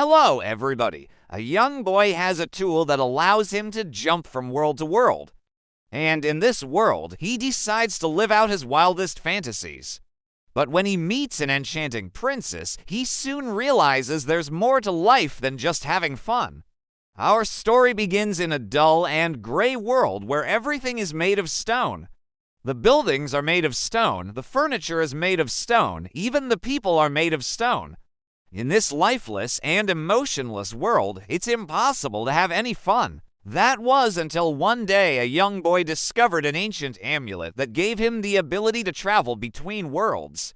Hello, everybody. A young boy has a tool that allows him to jump from world to world. And in this world, he decides to live out his wildest fantasies. But when he meets an enchanting princess, he soon realizes there's more to life than just having fun. Our story begins in a dull and gray world where everything is made of stone. The buildings are made of stone, the furniture is made of stone, even the people are made of stone. In this lifeless and emotionless world, it's impossible to have any fun. That was until one day a young boy discovered an ancient amulet that gave him the ability to travel between worlds.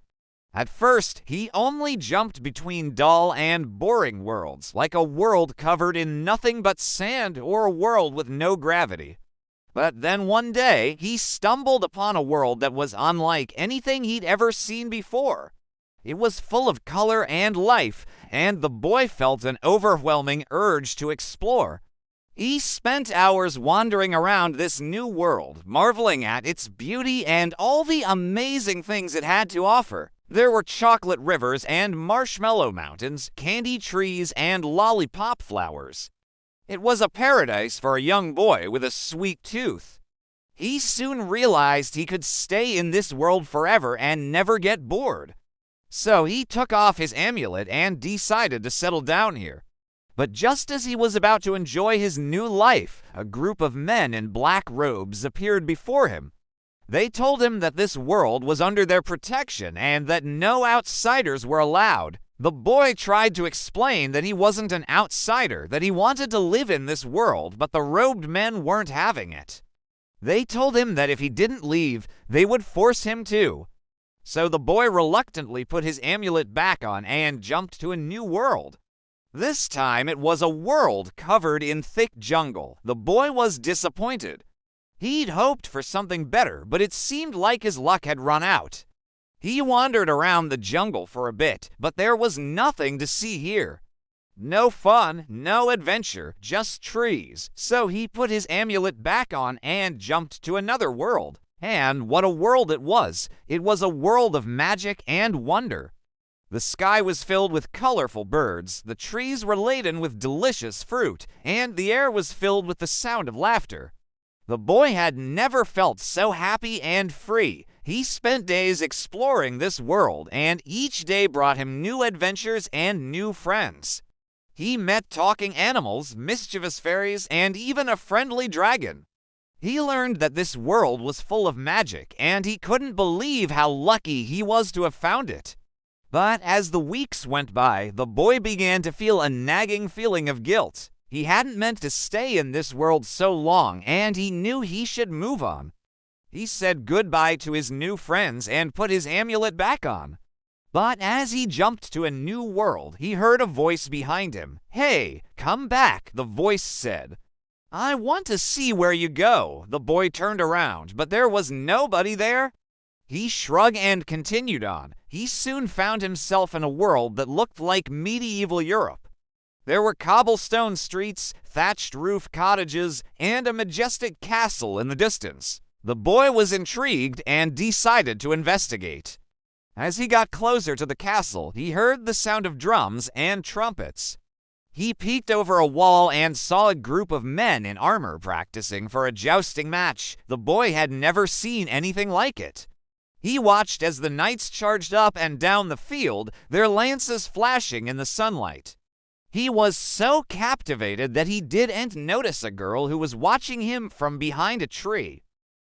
At first, he only jumped between dull and boring worlds, like a world covered in nothing but sand or a world with no gravity. But then one day, he stumbled upon a world that was unlike anything he'd ever seen before. It was full of color and life, and the boy felt an overwhelming urge to explore. He spent hours wandering around this new world, marveling at its beauty and all the amazing things it had to offer. There were chocolate rivers and marshmallow mountains, candy trees, and lollipop flowers. It was a paradise for a young boy with a sweet tooth. He soon realized he could stay in this world forever and never get bored. So he took off his amulet and decided to settle down here. But just as he was about to enjoy his new life, a group of men in black robes appeared before him. They told him that this world was under their protection and that no outsiders were allowed. The boy tried to explain that he wasn't an outsider, that he wanted to live in this world, but the robed men weren't having it. They told him that if he didn't leave, they would force him to. So the boy reluctantly put his amulet back on and jumped to a new world. This time it was a world covered in thick jungle. The boy was disappointed. He'd hoped for something better, but it seemed like his luck had run out. He wandered around the jungle for a bit, but there was nothing to see here. No fun, no adventure, just trees. So he put his amulet back on and jumped to another world. And what a world it was! It was a world of magic and wonder. The sky was filled with colorful birds, the trees were laden with delicious fruit, and the air was filled with the sound of laughter. The boy had never felt so happy and free. He spent days exploring this world, and each day brought him new adventures and new friends. He met talking animals, mischievous fairies, and even a friendly dragon. He learned that this world was full of magic, and he couldn't believe how lucky he was to have found it. But as the weeks went by, the boy began to feel a nagging feeling of guilt. He hadn't meant to stay in this world so long, and he knew he should move on. He said goodbye to his new friends and put his amulet back on. But as he jumped to a new world, he heard a voice behind him. "Hey, come back," the voice said. "I want to see where you go." The boy turned around, but there was nobody there. He shrugged and continued on. He soon found himself in a world that looked like medieval Europe. There were cobblestone streets, thatched roof cottages, and a majestic castle in the distance. The boy was intrigued and decided to investigate. As he got closer to the castle, he heard the sound of drums and trumpets. He peeked over a wall and saw a group of men in armor practicing for a jousting match. The boy had never seen anything like it. He watched as the knights charged up and down the field, their lances flashing in the sunlight. He was so captivated that he didn't notice a girl who was watching him from behind a tree.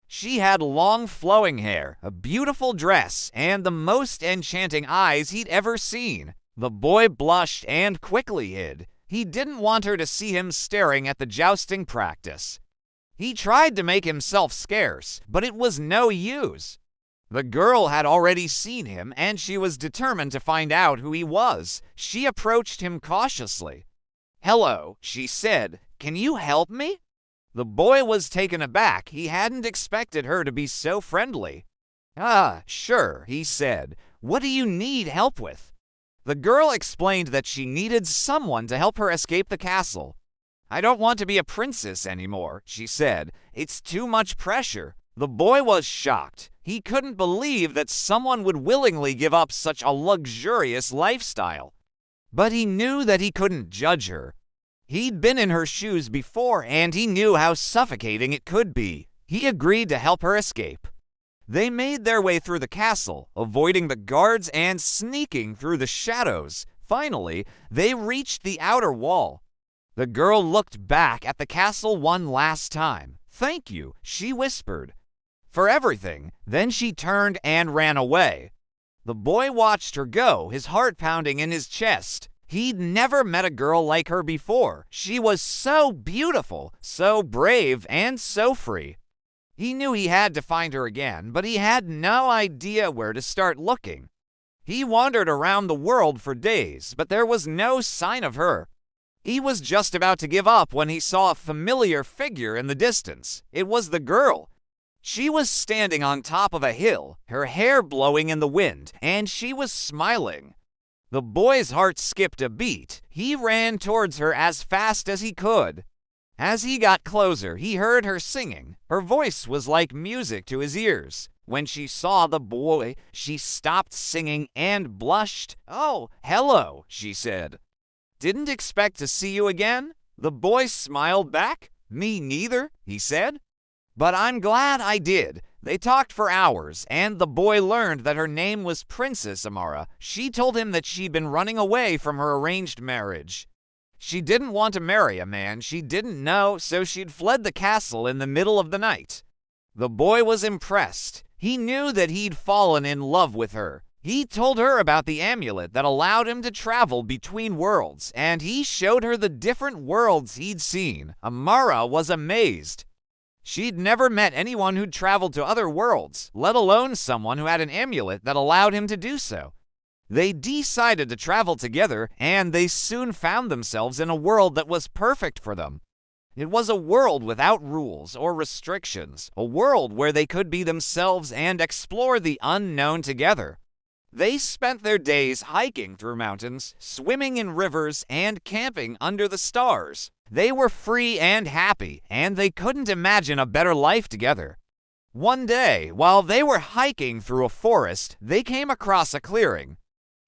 She had long flowing hair, a beautiful dress, and the most enchanting eyes he'd ever seen. The boy blushed and quickly hid. He didn't want her to see him staring at the jousting practice. He tried to make himself scarce, but it was no use. The girl had already seen him, and she was determined to find out who he was. She approached him cautiously. "Hello," she said. "Can you help me?" The boy was taken aback. He hadn't expected her to be so friendly. "Ah, sure," he said. "What do you need help with?" The girl explained that she needed someone to help her escape the castle. "I don't want to be a princess anymore," she said. "It's too much pressure." The boy was shocked. He couldn't believe that someone would willingly give up such a luxurious lifestyle. But he knew that he couldn't judge her. He'd been in her shoes before, and he knew how suffocating it could be. He agreed to help her escape. They made their way through the castle, avoiding the guards and sneaking through the shadows. Finally, they reached the outer wall. The girl looked back at the castle one last time. "Thank you," she whispered, "for everything." Then she turned and ran away. The boy watched her go, his heart pounding in his chest. He'd never met a girl like her before. She was so beautiful, so brave, and so free. He knew he had to find her again, but he had no idea where to start looking. He wandered around the world for days, but there was no sign of her. He was just about to give up when he saw a familiar figure in the distance. It was the girl. She was standing on top of a hill, her hair blowing in the wind, and she was smiling. The boy's heart skipped a beat. He ran towards her as fast as he could. As he got closer, he heard her singing. Her voice was like music to his ears. When she saw the boy, she stopped singing and blushed. "Oh, hello," she said. "Didn't expect to see you again?" The boy smiled back. "Me neither," he said. "But I'm glad I did." They talked for hours, and the boy learned that her name was Princess Amara. She told him that she'd been running away from her arranged marriage. She didn't want to marry a man she didn't know, so she'd fled the castle in the middle of the night. The boy was impressed. He knew that he'd fallen in love with her. He told her about the amulet that allowed him to travel between worlds, and he showed her the different worlds he'd seen. Amara was amazed. She'd never met anyone who'd traveled to other worlds, let alone someone who had an amulet that allowed him to do so. They decided to travel together, and they soon found themselves in a world that was perfect for them. It was a world without rules or restrictions, a world where they could be themselves and explore the unknown together. They spent their days hiking through mountains, swimming in rivers, and camping under the stars. They were free and happy, and they couldn't imagine a better life together. One day, while they were hiking through a forest, they came across a clearing.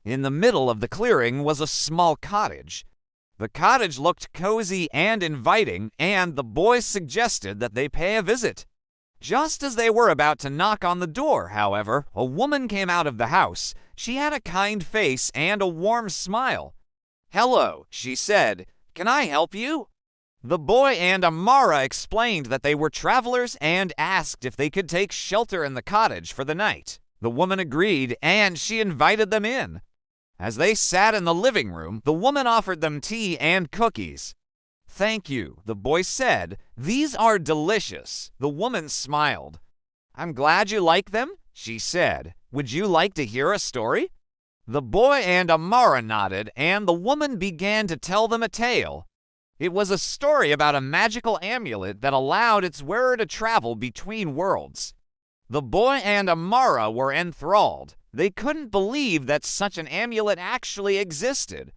In the middle of the clearing was a small cottage. The cottage looked cozy and inviting, and the boy suggested that they pay a visit. Just as they were about to knock on the door, however, a woman came out of the house. She had a kind face and a warm smile. "Hello," she said. "Can I help you?" The boy and Amara explained that they were travelers and asked if they could take shelter in the cottage for the night. The woman agreed, and she invited them in. As they sat in the living room, the woman offered them tea and cookies. "Thank you," the boy said. "These are delicious." The woman smiled. "I'm glad you like them," she said. "Would you like to hear a story?" The boy and Amara nodded, and the woman began to tell them a tale. It was a story about a magical amulet that allowed its wearer to travel between worlds. The boy and Amara were enthralled. They couldn't believe that such an amulet actually existed.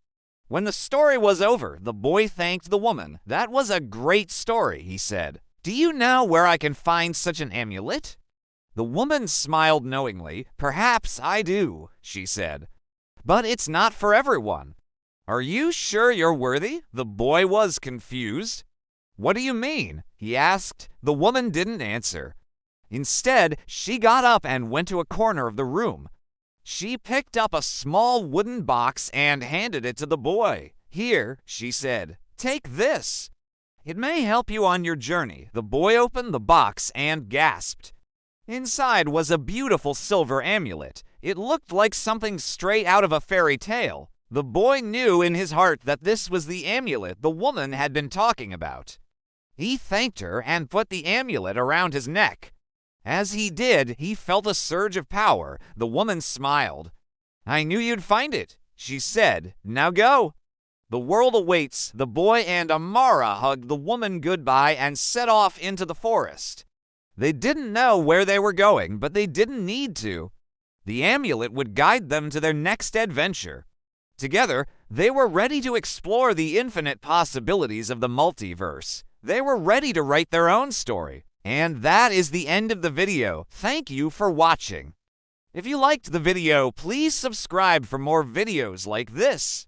When the story was over, the boy thanked the woman. "That was a great story," he said. "Do you know where I can find such an amulet?" The woman smiled knowingly. "Perhaps I do," she said. "But it's not for everyone." "Are you sure you're worthy?" The boy was confused. "What do you mean?" he asked. The woman didn't answer. Instead, she got up and went to a corner of the room. She picked up a small wooden box and handed it to the boy. "Here," she said, "take this. It may help you on your journey." The boy opened the box and gasped. Inside was a beautiful silver amulet. It looked like something straight out of a fairy tale. The boy knew in his heart that this was the amulet the woman had been talking about. He thanked her and put the amulet around his neck. As he did, he felt a surge of power. The woman smiled. "I knew you'd find it," she said. "Now go." The world awaits. The boy and Amara hugged the woman goodbye and set off into the forest. They didn't know where they were going, but they didn't need to. The amulet would guide them to their next adventure. Together, they were ready to explore the infinite possibilities of the multiverse. They were ready to write their own story. And that is the end of the video. Thank you for watching. If you liked the video, please subscribe for more videos like this.